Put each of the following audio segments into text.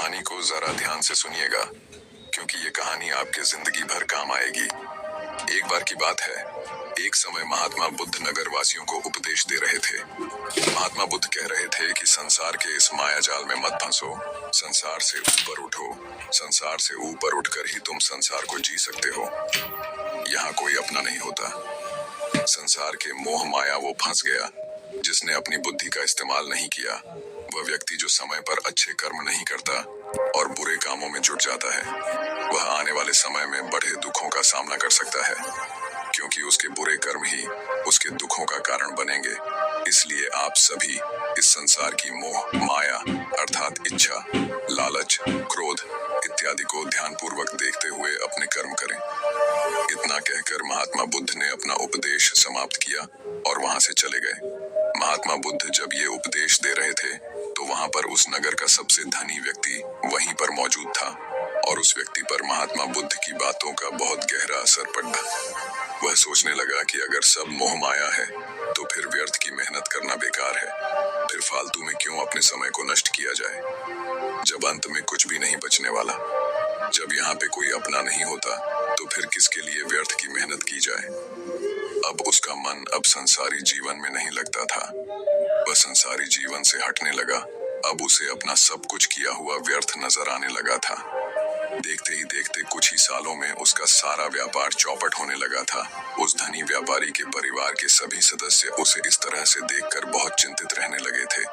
कहानी को जरा ध्यान से सुनिएगा, क्योंकि ये कहानी आपके जिंदगी भर काम आएगी। एक बार की बात है, एक समय महात्मा बुद्ध नगर वासियों को उपदेश दे रहे थे। महात्मा बुद्ध कह रहे थे कि संसार के इस माया जाल में मत फंसो, संसार से ऊपर उठो। संसार से ऊपर उठकर ही तुम संसार को जी सकते हो। यहाँ कोई अपना नहीं होता। संसार के मोह माया वो फंस गया जिसने अपनी बुद्धि का इस्तेमाल नहीं किया। वह व्यक्ति जो समय पर अच्छे कर्म नहीं करता और बुरे कामों में जुट जाता है, वह आने वाले समय में बड़े दुखों का सामना कर सकता है, क्योंकि उसके बुरे कर्म ही उसके दुखों का कारण बनेंगे। इसलिए आप सभी इस संसार की मोह माया अर्थात इच्छा, लालच, क्रोध इत्यादि को ध्यानपूर्वक देखते हुए अपने कर्म करें। इतना कहकर महात्मा बुद्ध ने अपना उपदेश समाप्त किया और वहां से चले गए। महात्मा बुद्ध जब ये उपदेश दे रहे थे तो वहां पर उस नगर का सबसे धनी व्यक्ति वहीं पर मौजूद था और उस व्यक्ति पर महात्मा बुद्ध की बातों का बहुत गहरा असर पड़ा। वह सोचने लगा कि अगर सब मोह माया है तो फिर व्यर्थ की मेहनत करना बेकार है। फिर फालतू में क्यों अपने समय को नष्ट किया जाए, जब अंत में कुछ भी नहीं बचने वाला। जब यहाँ पे कोई अपना नहीं होता तो फिर किसके लिए व्यर्थ की मेहनत की जाए। अब उसका मन अब संसारी जीवन में नहीं लगता था। वह संसारी जीवन से हटने लगा। अब उसे अपना सब कुछ किया हुआ व्यर्थ नजर आने लगा था। देखते ही देखते कुछ ही सालों में उसका सारा व्यापार चौपट होने लगा था। उस धनी व्यापारी के परिवार के सभी सदस्य उसे इस तरह से देखकर बहुत चिंतित रहने लगे थे,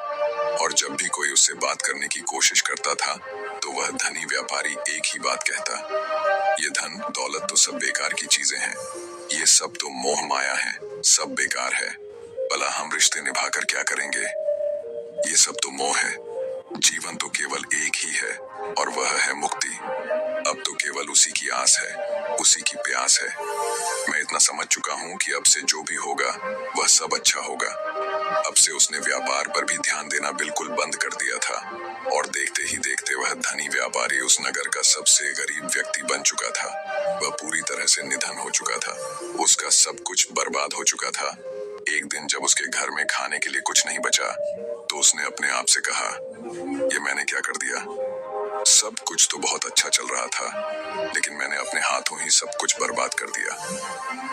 और जब भी कोई उससे बात करने की कोशिश करता था तो वह धनी व्यापारी एक ही बात कहता, ये धन दौलत तो सब बेकार की चीजें हैं, ये सब तो मोह माया है, सब बेकार है। भला हम रिश्ते निभाकर क्या करेंगे, ये सब तो मोह है। जीवन तो केवल एक ही है और वह है मुक्ति। अब तो केवल उसी की आस है, उसी की प्यास है। मैं इतना समझ चुका हूँ कि अब से जो भी होगा वह सब अच्छा होगा। अब से उसने व्यापार पर भी ध्यान देना बिल्कुल बंद कर दिया था, और देखते ही देखते वह धनी व्यापारी उस नगर का सबसे गरीब व्यक्ति बन चुका था। वह पूरी तरह से निधन हो चुका था। उसका सब कुछ बर्बाद हो चुका था। एक दिन जब उसके घर में खाने के लिए कुछ नहीं बचा तो उसने अपने आप से कहा, ये मैंने क्या कर दिया। सब कुछ तो बहुत अच्छा चल रहा था, लेकिन मैंने अपने हाथों ही सब कुछ बर्बाद कर दिया।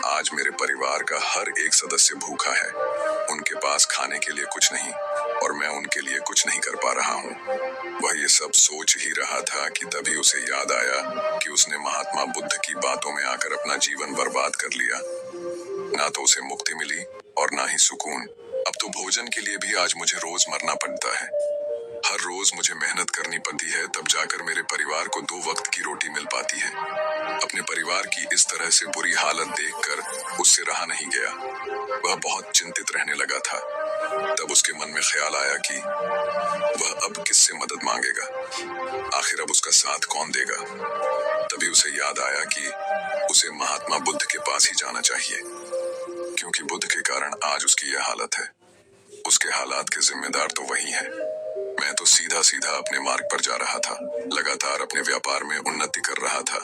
आज मेरे परिवार का हर एक सदस्य भूखा है, उनके पास खाने के लिए कुछ नहीं, और मैं उनके लिए कुछ नहीं कर पा रहा हूँ। वह ये सब सोच ही रहा था कि तभी उसे याद आया कि उसने महात्मा बुद्ध की बातों में आकर अपना जीवन बर्बाद कर लिया। ना तो उसे मुक्ति मिली और ना ही सुकून। अब तो भोजन के लिए भी आज मुझे रोज मरना पड़ता है। हर रोज मुझे मेहनत करनी पड़ती है, तब जाकर मेरे परिवार को 2 वक्त की रोटी मिल पाती है। अपने परिवार की इस तरह से बुरी हालत देखकर उससे रहा नहीं गया। वह बहुत चिंतित रहने लगा था। तब उसके मन में ख्याल आया कि वह अब किससे मदद मांगेगा, आखिर अब उसका साथ कौन देगा। तभी उसे याद आया कि उसे महात्मा बुद्ध के पास ही जाना चाहिए, क्योंकि बुद्ध के कारण आज उसकी यह हालत है। उसके हालात के जिम्मेदार तो वही है। मैं तो सीधा सीधा अपने मार्ग पर जा रहा था, लगातार अपने व्यापार में उन्नति कर रहा था,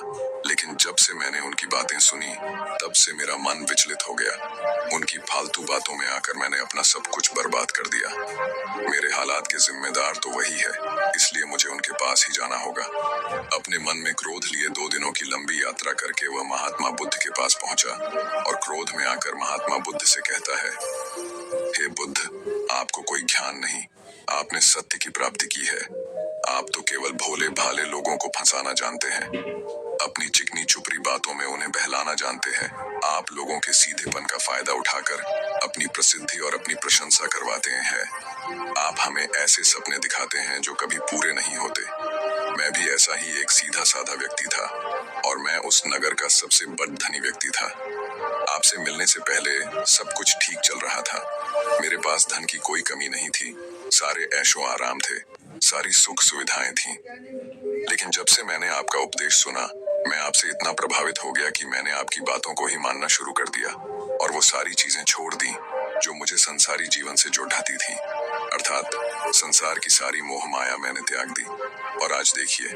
लेकिन जब से मैंने उनकी बातें सुनी तब से मेरा मन विचलित हो गया। उनकी फालतू बातों में आकर मैंने अपना सब कुछ बर्बाद कर दिया। मेरे हालात के जिम्मेदार तो वही है, इसलिए मुझे उनके पास ही जाना होगा। अपने मन में क्रोध लिए 2 दिनों की लंबी यात्रा करके वह महात्मा बुद्ध के पास पहुंचा और क्रोध में आकर महात्मा बुद्ध से कहता है, हे बुद्ध, आपको कोई ज्ञान नहीं, आपने सत्य की प्राप्ति की है। आप तो केवल भोले भाले लोगों को फंसाना जानते हैं, अपनी चिकनी चुपड़ी बातों में उन्हें बहलाना जानते हैं। आप लोगों के सीधेपन का फायदा उठाकर अपनी प्रसिद्धि और अपनी प्रशंसा करवाते हैं। आप हमें ऐसे सपने दिखाते हैं जो कभी पूरे नहीं होते। मैं भी ऐसा ही एक सीधा साधा व्यक्ति था, और मैं उस नगर का सबसे बड़ा धनी व्यक्ति था। आपसे मिलने से पहले सब कुछ ठीक चल रहा था। मेरे पास धन की कोई कमी नहीं थी, सारे ऐशो आराम थे, सारी सुख सुविधाएं थीं। लेकिन जब से मैंने आपका उपदेश सुना, मैं आपसे इतना प्रभावित हो गया कि मैंने आपकी बातों को ही मानना शुरू कर दिया और वो सारी चीजें छोड़ दी जो मुझे संसारी जीवन से जोड़ाती थी। अर्थात संसार की सारी मोह माया मैंने त्याग दी, और आज देखिए,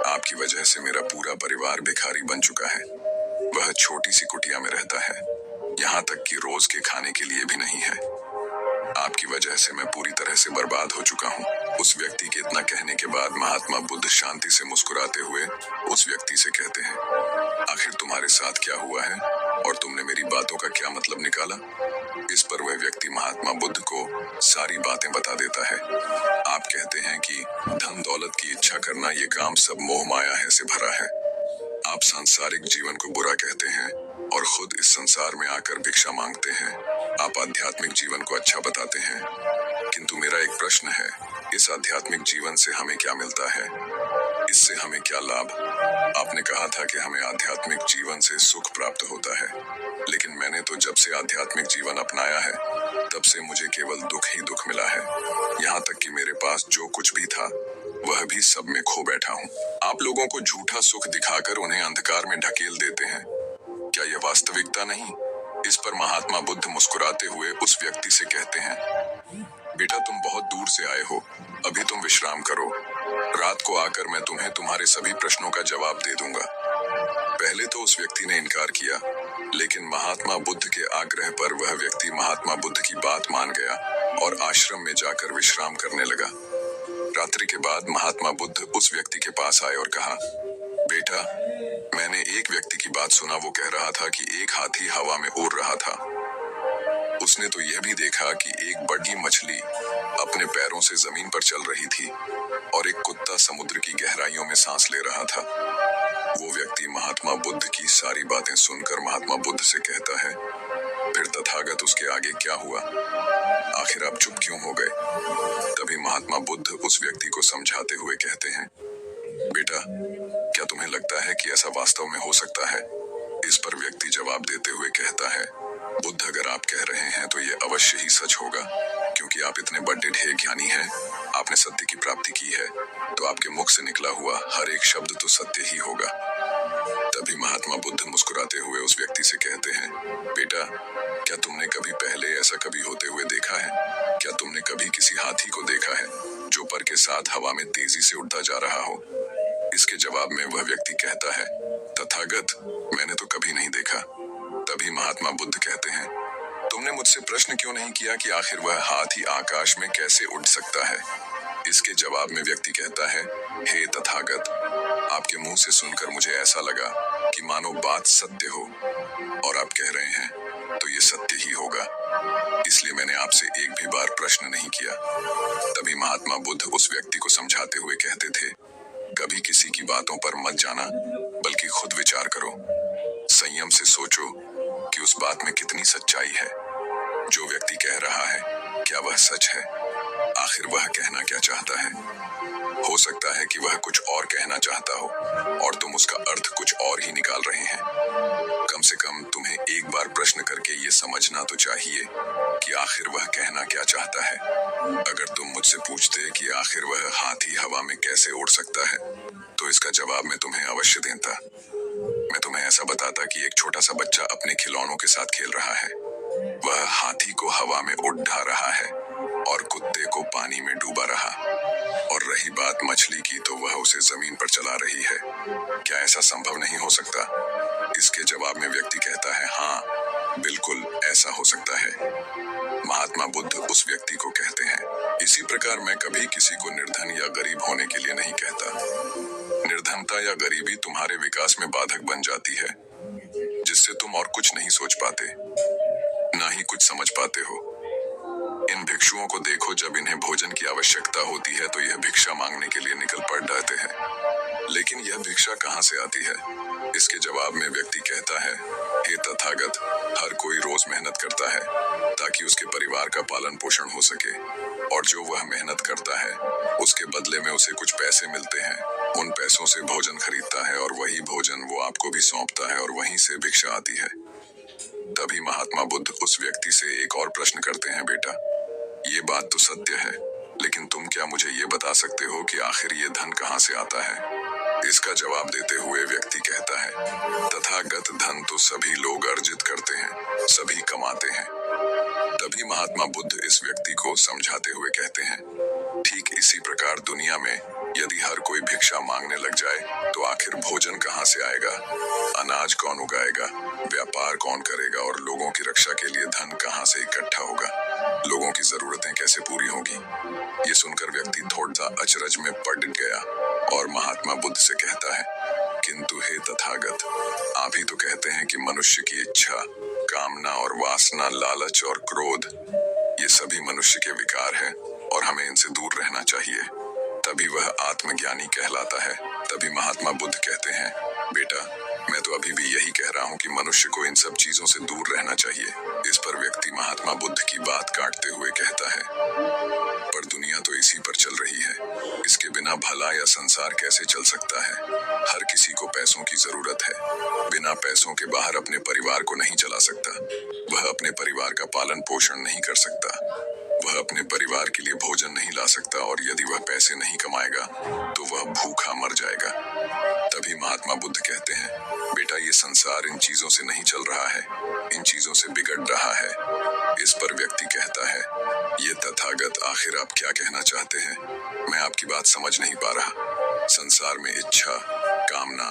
आपकी वजह से मेरा पूरा परिवार भिखारी बन चुका है। वह छोटी सी कुटिया में रहता है, यहाँ तक कि रोज के खाने के लिए भी नहीं है। आपकी वजह से मैं पूरी तरह से बर्बाद हो चुका हूँ। उस व्यक्ति के इतना कहने के बाद महात्मा बुद्ध शांति से मुस्कुराते हुए उस व्यक्ति से कहते हैं, आखिर तुम्हारे साथ क्या हुआ है और तुमने मेरी बातों का क्या मतलब निकाला? इस पर वह व्यक्ति महात्मा बुद्ध को सारी बातें बता देता है। आप कहते हैं कि धन दौलत की इच्छा करना ये काम सब मोह माया है से भरा है। आप सांसारिक जीवन को बुरा कहते हैं और खुद इस संसार में आकर भिक्षा मांगते हैं। आप आध्यात्मिक जीवन को अच्छा बताते हैं, किंतु मेरा एक प्रश्न है, इस आध्यात्मिक जीवन से हमें क्या मिलता है? इससे हमें क्या लाभ? आपने कहा था कि हमें आध्यात्मिक जीवन से सुख प्राप्त होता है, लेकिन मैंने तो जब से आध्यात्मिक जीवन अपनाया है तब से मुझे केवल दुख ही दुख मिला है। यहाँ तक कि मेरे पास जो कुछ भी था वह भी सब में खो बैठा हूँ। आप लोगों को झूठा सुख दिखाकर उन्हें अंधकार में ढकेल देते हैं। क्या यह वास्तविकता नहीं? इस पर महात्मा बुद्ध मुस्कुराते हुए उस व्यक्ति से कहते हैं, बेटा तुम बहुत दूर से आए हो, अभी तुम विश्राम करो। रात को आकर मैं तुम्हें तुम्हारे सभी प्रश्नों का जवाब दे दूंगा। पहले तो उस व्यक्ति ने इनकार किया, लेकिन महात्मा बुद्ध के आग्रह पर वह व्यक्ति महात्मा बुद्ध की बात मान गया और आश्रम में जाकर विश्राम करने लगा। रात्रि के बाद महात्मा बुद्ध उस व्यक्ति के पास आए और कहा, बेटा मैंने एक व्यक्ति की बात सुना, वो कह रहा था कि एक हाथी हवा में उड़ रहा था। उसने तो यह भी देखा कि एक बड़ी मछली अपने पैरों से जमीन पर चल रही थी और एक कुत्ता समुद्र की गहराइयों में सांस ले रहा था। वो व्यक्ति महात्मा बुद्ध की सारी बातें सुनकर महात्मा बुद्ध से कहता है, फिर तथागत उसके आगे क्या हुआ? आखिर आप चुप क्यों हो गए? तभी महात्मा बुद्ध उस व्यक्ति को समझाते हुए कहते हैं, बेटा क्या तुम्हें लगता है कि ऐसा वास्तव में हो सकता है? इस पर व्यक्ति जवाब देते हुए कहता है, बुद्ध अगर आप कह रहे हैं तो ये अवश्य ही सच होगा, क्योंकि आप इतने बड़े ढेर ज्ञानी हैं, आपने सत्य की प्राप्ति की है, तो आपके मुख से निकला हुआ हर एक शब्द तो सत्य ही होगा। तभी महात्मा बुद्ध मुस्कुराते हुए उस व्यक्ति से कहते हैं, बेटा क्या तुमने कभी पहले ऐसा कभी होते हुए देखा है? क्या तुमने कभी किसी हाथी को देखा है जो पर के साथ हवा में तेजी से उड़ता जा रहा हो? इसके जवाब में वह व्यक्ति कहता है, तथागत मैंने तो कभी नहीं देखा। तभी महात्मा बुद्ध कहते हैं, तुमने मुझसे प्रश्न क्यों नहीं किया कि आखिर वह हाथी आकाश में कैसे उड़ सकता है? इसके जवाब में व्यक्ति कहता है, हे तथागत, आपके मुंह से सुनकर मुझे ऐसा लगा कि मानो बात सत्य हो और आप कह रहे हैं तो ये सत्य ही होगा, इसलिए मैंने आपसे एक भी बार प्रश्न नहीं किया। तभी महात्मा बुद्ध उस व्यक्ति को समझाते हुए कहते थे, कभी किसी की बातों पर मत जाना, बल्कि खुद विचार करो, संयम से सोचो कि उस बात में कितनी सच्चाई है। जो व्यक्ति कह रहा है क्या वह सच है? आखिर वह कहना क्या चाहता है? हो सकता है कि वह कुछ और कहना चाहता हो और तुम उसका अर्थ कुछ और ही निकाल रहे हैं। कम से कम तुम्हें एक बार प्रश्न करके ये समझना तो चाहिए कि आखिर वह कहना क्या चाहता है। अगर तुम मुझसे पूछते कि आखिर वह हाथी हवा में कैसे उड़ सकता है, तो इसका जवाब मैं तुम्हें अवश्य देता। मैं तुम्हें ऐसा बताता कि एक छोटा सा बच्चा अपने खिलौनों के साथ खेल रहा है। वह हाथी को हवा में उड़ा रहा है और कुत्ते को पानी में डूबा रहा, और रही बात मछली की तो वह उसे जमीन पर चला रही है। क्या ऐसा संभव नहीं हो सकता? इसके जवाब में व्यक्ति कहता है, हाँ बिल्कुल ऐसा हो सकता है। महात्मा बुद्ध उस व्यक्ति को कहते हैं, इसी प्रकार मैं कभी किसी को निर्धन या गरीब होने के लिए नहीं कहता। निर्धनता या गरीबी तुम्हारे विकास में बाधक बन जाती है, जिससे तुम और कुछ नहीं सोच पाते, ना ही कुछ समझ पाते हो। इन भिक्षुओं को देखो, जब इन्हें भोजन की आवश्यकता होती है तो यह भिक्षा मांगने के लिए निकल पड़ जाते हैं, लेकिन यह भिक्षा कहाँ से आती है? इसके जवाब में व्यक्ति कहता है, हे तथागत, हर कोई रोज मेहनत करता है ताकि उसके परिवार का पालन पोषण हो सके, और जो वह मेहनत करता है उसके बदले में उसे कुछ पैसे मिलते हैं। उन पैसों से भोजन खरीदता है और वही भोजन वो आपको भी सौंपता है, और वहीं से भिक्षा आती है। तभी महात्मा बुद्ध उस व्यक्ति से एक और प्रश्न करते हैं, बेटा ये बात तो सत्य है, लेकिन तुम क्या मुझे ये बता सकते हो कि आखिर ये धन कहाँ से आता है? इसका जवाब देते हुए व्यक्ति कहता है, तथागत धन तो सभी लोग अर्जित करते हैं, सभी कमाते हैं। तभी महात्मा बुद्ध इस व्यक्ति को समझाते हुए कहते हैं, ठीक इसी प्रकार दुनिया में यदि हर कोई भिक्षा मांगने लग जाए तो आखिर भोजन कहाँ से आएगा? अनाज कौन उगाएगा? व्यापार कौन करेगा और लोगों की रक्षा के लिए धन कहाँ से इकट्ठा होगा? लोगों की जरूरतें कैसे पूरी होगी? ये सुनकर व्यक्ति थोड़ा सा अचरज में पड़ गया और महात्मा बुद्ध से कहता है, किंतु हे तथागत, आप ही तो कहते हैं कि मनुष्य की इच्छा, कामना और वासना, लालच और क्रोध, ये सभी मनुष्य के विकार हैं और हमें इनसे दूर रहना चाहिए, तभी वह आत्मज्ञानी कहलाता है। तभी महात्मा बुद्ध कहते हैं, बेटा, मैं तो अभी भी यही कह रहा हूँ कि मनुष्य को इन सब चीजों से दूर रहना चाहिए। इस पर व्यक्ति महात्मा बुद्ध की बात काटते हुए कहता है, पर दुनिया तो इसी पर चल रही है, इसके बिना भला या संसार कैसे चल सकता है? हर किसी को पैसों की जरूरत है, बिना पैसों के बाहर अपने परिवार को नहीं चला सकता, वह अपने परिवार का पालन पोषण नहीं कर सकता, वह अपने परिवार के लिए भोजन नहीं ला सकता और यदि वह पैसे नहीं कमाएगा तो वह भूखा मर जाएगा। तभी महात्मा बुद्ध कहते हैं, बेटा, ये संसार इन चीजों से नहीं चल रहा है, इन चीजों से बिगड़ रहा है। इस पर व्यक्ति कहता है, ये तथागत, आखिर आप क्या कहना चाहते हैं? मैं आपकी बात समझ नहीं पा रहा। संसार में इच्छा, कामना,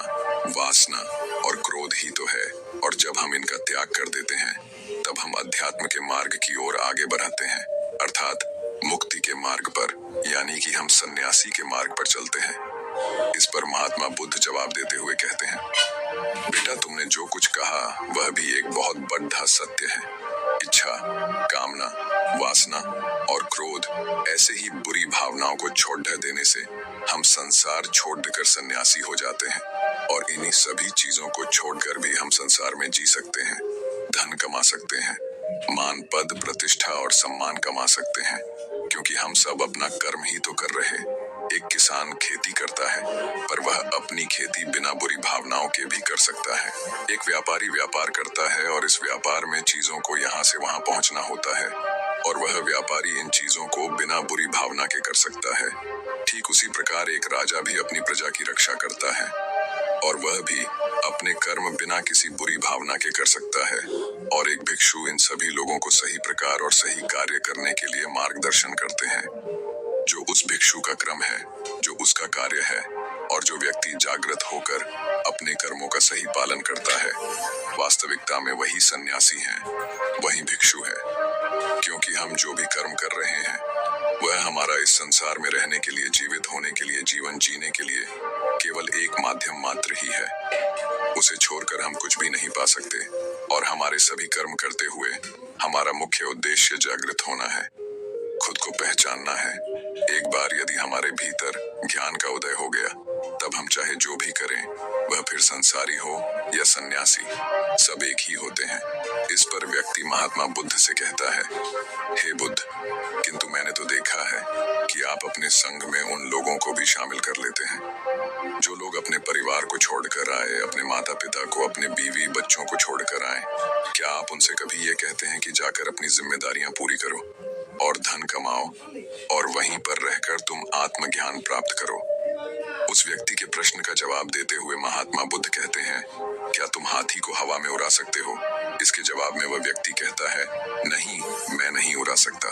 वासना और क्रोध ही तो है, और जब हम इनका त्याग कर देते हैं तब हम अध्यात्म के मार्ग की ओर आगे बढ़ते हैं, अर्थात मुक्ति के मार्ग पर, यानी कि हम सन्यासी के मार्ग पर चलते हैं। इस पर महात्मा बुद्ध जवाब देते हुए कहते हैं, बेटा, तुमने जो कुछ कहा वह भी एक बहुत बड़ा सत्य है। इच्छा, कामना, वासना और क्रोध, ऐसे ही बुरी भावनाओं को छोड़ देने से हम संसार छोड़ देकर सन्यासी हो जाते हैं, और इन्हीं सभी चीजों को छोड़कर भी हम संसार में जी सकते हैं, धन कमा सकते हैं, मान, पद, प्रतिष्ठा और सम्मान कमा सकते हैं, क्योंकि हम सब अपना कर्म ही तो कर रहे। एक किसान खेती करता है, पर वह अपनी खेती बिना बुरी भावनाओं के भी कर सकता है। एक व्यापारी व्यापार करता है और इस व्यापार में चीजों को यहाँ से वहाँ पहुँचना होता है, और वह व्यापारी इन चीजों को बिना बुरी भावना के कर सकता है। ठीक उसी प्रकार एक राजा भी अपनी प्रजा की रक्षा करता है, और वह भी अपने कर्म बिना किसी बुरी भावना के कर सकता है। और एक भिक्षु इन सभी लोगों को सही प्रकार और सही कार्य करने के लिए मार्गदर्शन करते हैं। जो उस भिक्षु का क्रम है, जो उसका कार्य है, और जो व्यक्ति जागृत होकर अपने कर्मों का सही पालन करता है, वास्तविकता में वही सन्यासी है, वही भिक्षु है। क्योंकि हम जो भी कर्म कर रहे हैं वह हमारा इस संसार में रहने के लिए, जीवित होने के लिए, जीवन जीने के लिए केवल एक माध्यम मात्र ही है। उसे छोड़कर हम कुछ भी नहीं पा सकते, और हमारे सभी कर्म करते हुए हमारा मुख्य उद्देश्य जागृत होना है, खुद को पहचानना है। एक बार यदि हमारे भीतर ज्ञान का उदय हो गया, तब हम चाहे जो भी करें, वह फिर संसारी हो या सन्यासी, सब एक ही होते हैं। इस पर व्यक्ति महात्मा बुद्ध से कहता है, हे बुद्ध, किंतु मैंने तो देखा है कि आप अपने संग में उन लोगों को भी शामिल कर लेते हैं जो लोग अपने परिवार को छोड़कर आए, अपने माता पिता को, अपने बीवी बच्चों को छोड़कर आए। क्या आप उनसे कभी ये कहते हैं कि जाकर अपनी जिम्मेदारियां पूरी करो और धन कमाओ, और वहीं पर रहकर तुम आत्मज्ञान प्राप्त करो? उस व्यक्ति के प्रश्न का जवाब देते हुए महात्मा बुद्ध कहते हैं, क्या तुम हाथी को हवा में उड़ा सकते हो? इसके जवाब में वह व्यक्ति कहता है, नहीं, मैं नहीं उड़ा सकता।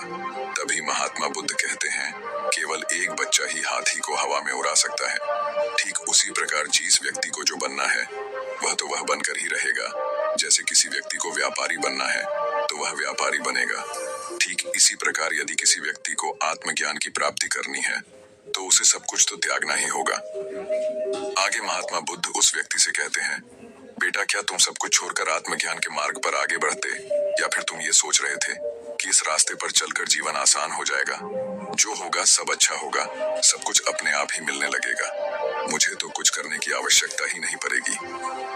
तभी महात्मा बुद्ध कहते हैं, केवल एक बच्चा ही हाथी को हवा में उड़ा सकता है। ठीक उसी प्रकार जिस व्यक्ति को जो बनना है वह तो वह बनकर ही रहेगा। जैसे किसी व्यक्ति को व्यापारी बनना है तो वह व्यापारी बनेगा, ठीक इसी प्रकार यदि किसी व्यक्ति को आत्मज्ञान की प्राप्ति करनी है तो उसे सब कुछ तो त्यागना ही होगा। आगे महात्मा बुद्ध उस व्यक्ति से कहते हैं, बेटा, क्या तुम सब कुछ छोड़कर आत्मज्ञान के मार्ग पर आगे बढ़ते, या फिर तुम ये सोच रहे थे कि इस रास्ते पर चलकर जीवन आसान हो जाएगा? जो होगा सब अच्छा होगा, सब कुछ अपने आप ही मिलने लगेगा, मुझे तो कुछ करने की आवश्यकता ही नहीं पड़ेगी,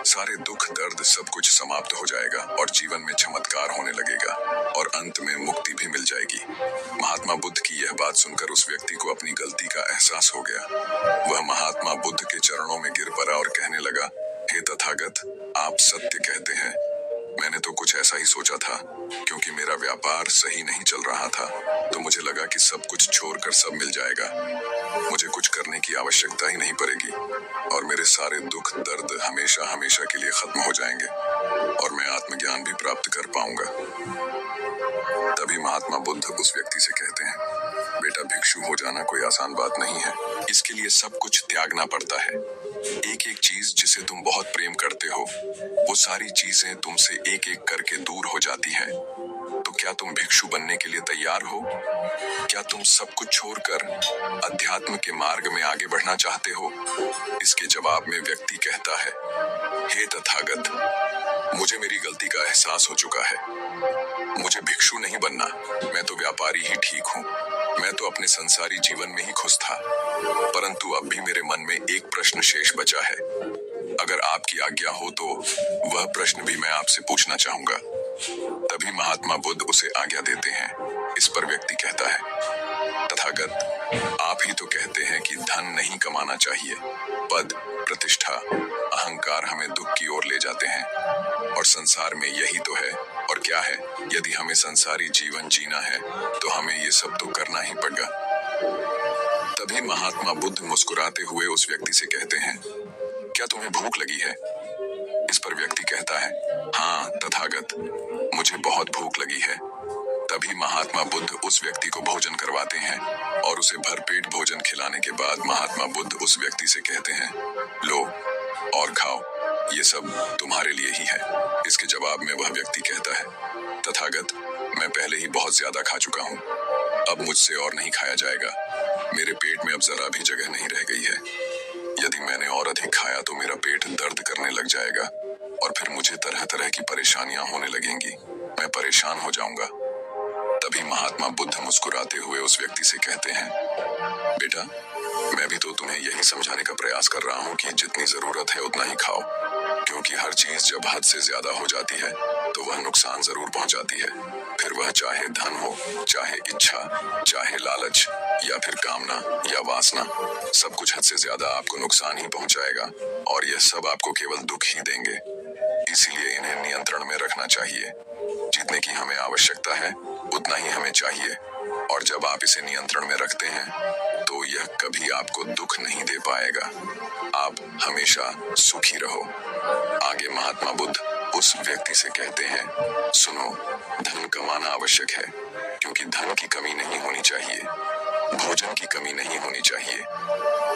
सारे दुख दर्द सब कुछ समाप्त हो जाएगा और जीवन में चमत्कार होने लगेगा और अंत में मुक्ति भी मिल जाएगी। महात्मा बुद्ध की यह बात सुनकर उस व्यक्ति को अपनी गलती का एहसास हो गया। वह महात्मा बुद्ध के चरणों में गिर पड़ा और कहने लगा, हे तथागत, आप सत्य कहते हैं। मैंने तो कुछ ऐसा ही सोचा था, क्योंकि मेरा व्यापार सही नहीं चल रहा था, तो मुझे लगा कि सब कुछ छोड़कर सब मिल जाएगा, मुझे कुछ करने की आवश्यकता ही नहीं पड़ेगी और मेरे सारे दुख दर्द हमेशा हमेशा के लिए खत्म हो जाएंगे और मैं आत्मज्ञान भी प्राप्त कर पाऊंगा। तभी महात्मा बुद्ध उस व्यक्ति से कहते हैं, बेटा, भिक्षु हो जाना कोई आसान बात नहीं है। इसके लिए सब कुछ त्यागना पड़ता है। एक एक चीज जिसे तुम बहुत प्रेम करते हो, वो सारी चीजें तुमसे एक एक करके दूर हो जाती है। तो क्या तुम भिक्षु बनने के लिए तैयार हो? क्या तुम सब कुछ छोड़कर अध्यात्म के मार्ग में आगे बढ़ना चाहते हो? इसके जवाब में व्यक्ति कहता है, हे तथागत, मुझे मेरी गलती का एहसास हो चुका है। मुझे भिक्षु नहीं बनना, मैं तो व्यापारी ही ठीक हूँ। मैं तो अपने संसारी जीवन में ही खुश था। परंतु अब भी मेरे मन में एक प्रश्न शेष बचा है। अगर आपकी आज्ञा हो तो वह प्रश्न भी मैं आपसे पूछना चाहूंगा। तभी महात्मा बुद्ध उसे आज्ञा देते हैं। इस पर व्यक्ति कहता है, तथागत, आप ही तो कहते हैं कि धन नहीं कमाना चाहिए। पद, प्रतिष्ठा, अहंकार हमें दुख की ओर ले जाते हैं, और संसार में यही तो है। और क्या है, यदि हमें संसारी जीवन जीना है तो हमें ये सब तो करना ही पड़ेगा। तभी महात्मा बुद्ध मुस्कुराते हुए उस व्यक्ति से कहते हैं, क्या तुम्हें भूख लगी है? इस पर व्यक्ति कहता है, हाँ तथागत, मुझे बहुत भूख लगी है। तभी महात्मा बुद्ध उस व्यक्ति को भोजन करवाते हैं, और उसे भरपेट भोजन खिलाने के बाद महात्मा बुद्ध उस व्यक्ति से कहते हैं, लो और खाओ, ये सब तुम्हारे लिए ही है। इसके जवाब में वह व्यक्ति कहता है, तथागत, मैं पहले ही बहुत ज्यादा खा चुका हूँ, अब मुझसे और नहीं खाया जाएगा। मेरे पेट में अब जरा भी जगह नहीं रह गई है। यदि मैंने और अधिक खाया तो मेरा पेट दर्द करने लग जाएगा, और फिर मुझे तरह तरह की परेशानियां होने लगेंगी। मैं परेशान हो जाऊंगा। तभी महात्मा बुद्ध मुस्कुराते हुए उस व्यक्ति से कहते हैं, बेटा, मैं भी तो तुम्हें यही समझाने का प्रयास कर रहा हूँ कि जितनी जरूरत है उतना ही खाओ, क्योंकि हर चीज जब हद से ज्यादा हो जाती है तो वह नुकसान जरूर पहुंचाती है। फिर वह चाहे धन हो, चाहे इच्छा, चाहे लालच, या फिर कामना या वासना, सब कुछ हद से ज्यादा आपको नुकसान ही पहुंचाएगा, और यह सब आपको केवल दुख ही देंगे। इसीलिए इन्हें नियंत्रण में रखना चाहिए। जितने की हमें आवश्यकता है उतना ही हमें चाहिए, और जब आप इसे नियंत्रण में रखते हैं तो यह कभी आपको दुख नहीं दे पाएगा। आप हमेशा सुखी रहो। आगे महात्मा बुद्ध उस व्यक्ति से कहते हैं, सुनो, धन कमाना आवश्यक है, क्योंकि धन की कमी नहीं होनी चाहिए, भोजन की कमी नहीं होनी चाहिए,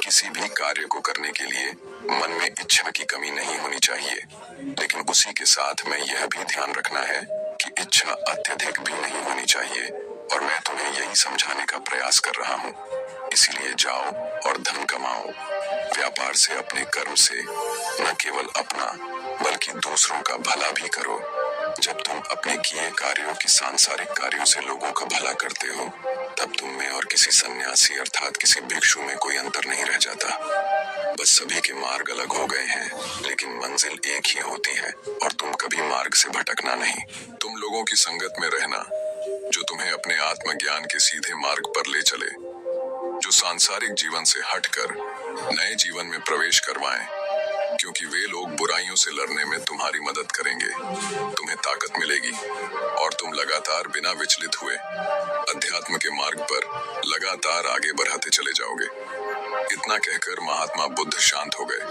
किसी भी कार्य को करने के लिए मन में इच्छा की कमी नहीं होनी चाहिए। लेकिन उसी के साथ में यह भी ध्यान रखना है कि इच्छा अत्यधिक भी नहीं होनी चाहिए, और मैं तुम्हें यही समझाने का प्रयास कर रहा हूँ। इसीलिए जाओ और धन कमाओ। व्यापार से, अपने कर्म से न केवल अपना बल्कि दूसरों का भला भी करो। जब तुम अपने किए कार्यों की सांसारिक कार्यों से लोगों का भला करते हो, तब तुम में और किसी सन्यासी अर्थात किसी भिक्षु में कोई अंतर नहीं रह जाता। बस सभी के मार्ग अलग हो गए हैं, लेकिन मंजिल एक ही होती है, और तुम कभी मार्ग से भटकना नहीं। तुम लोगों की संगत में रहना जो तुम्हें अपने आत्मज्ञान के सीधे मार्ग पर ले चले, जो सांसारिक जीवन से हटकर नए जीवन में प्रवेश करवाएं, क्योंकि वे लोग बुराइयों से लड़ने में तुम्हारी मदद करेंगे। तुम्हें ताकत मिलेगी, और तुम लगातार बिना विचलित हुए अध्यात्म के मार्ग पर लगातार आगे बढ़ाते चले जाओगे। इतना कहकर महात्मा बुद्ध शांत हो गए।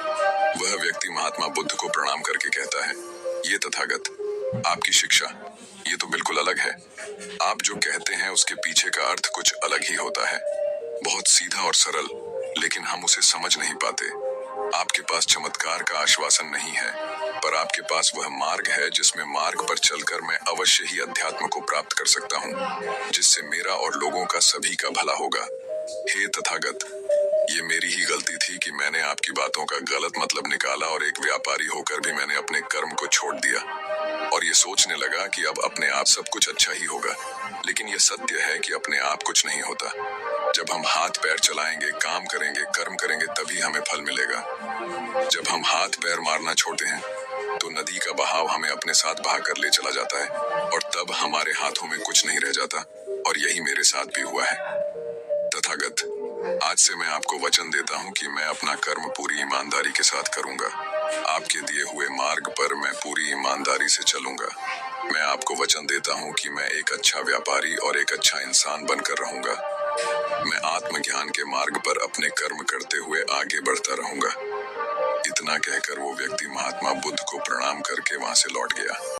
वह व्यक्ति महात्मा बुद्ध को प्रणाम करके कहता है, ये तथागत, आपकी शिक्षा ये तो बिल्कुल अलग है। आप जो कहते हैं उसके पीछे का अर्थ कुछ अलग ही होता है, बहुत सीधा और सरल, लेकिन हम उसे समझ नहीं पाते। आपके पास चमत्कार का आश्वासन नहीं है, पर आपके पास वह मार्ग है जिसमें मार्ग पर चलकर मैं अवश्य ही अध्यात्म को प्राप्त कर सकता हूँ, जिससे मेरा और लोगों का सभी का भला होगा। हे तथागत, ये मेरी ही गलती थी कि मैंने आपकी बातों का गलत मतलब निकाला, और एक व्यापारी होकर भी मैंने अपने कर्म को छोड़ दिया, और ये सोचने लगा कि अब अपने आप सब कुछ अच्छा ही होगा। लेकिन ये सत्य है कि अपने आप कुछ नहीं होता। जब हम हाथ पैर चलाएंगे, काम करेंगे, कर्म करेंगे, तभी हमें फल मिलेगा। जब हम हाथ पैर मारना छोड़ते हैं तो नदी का बहाव हमें अपने साथ बहा कर ले चला जाता है, और तब हमारे हाथों में कुछ नहीं रह जाता। और यही मेरे साथ भी हुआ है। तथागत, आज से मैं आपको वचन देता हूँ कि मैं अपना कर्म पूरी ईमानदारी के साथ करूंगा। आपके दिए हुए मार्ग पर मैं पूरी ईमानदारी से चलूंगा। मैं आपको वचन देता हूँ कि मैं एक अच्छा व्यापारी और एक अच्छा इंसान बनकर रहूंगा। मैं आत्मज्ञान के मार्ग पर अपने कर्म करते हुए आगे बढ़ता रहूंगा। इतना कहकर वो व्यक्ति महात्मा बुद्ध को प्रणाम करके वहां से लौट गया।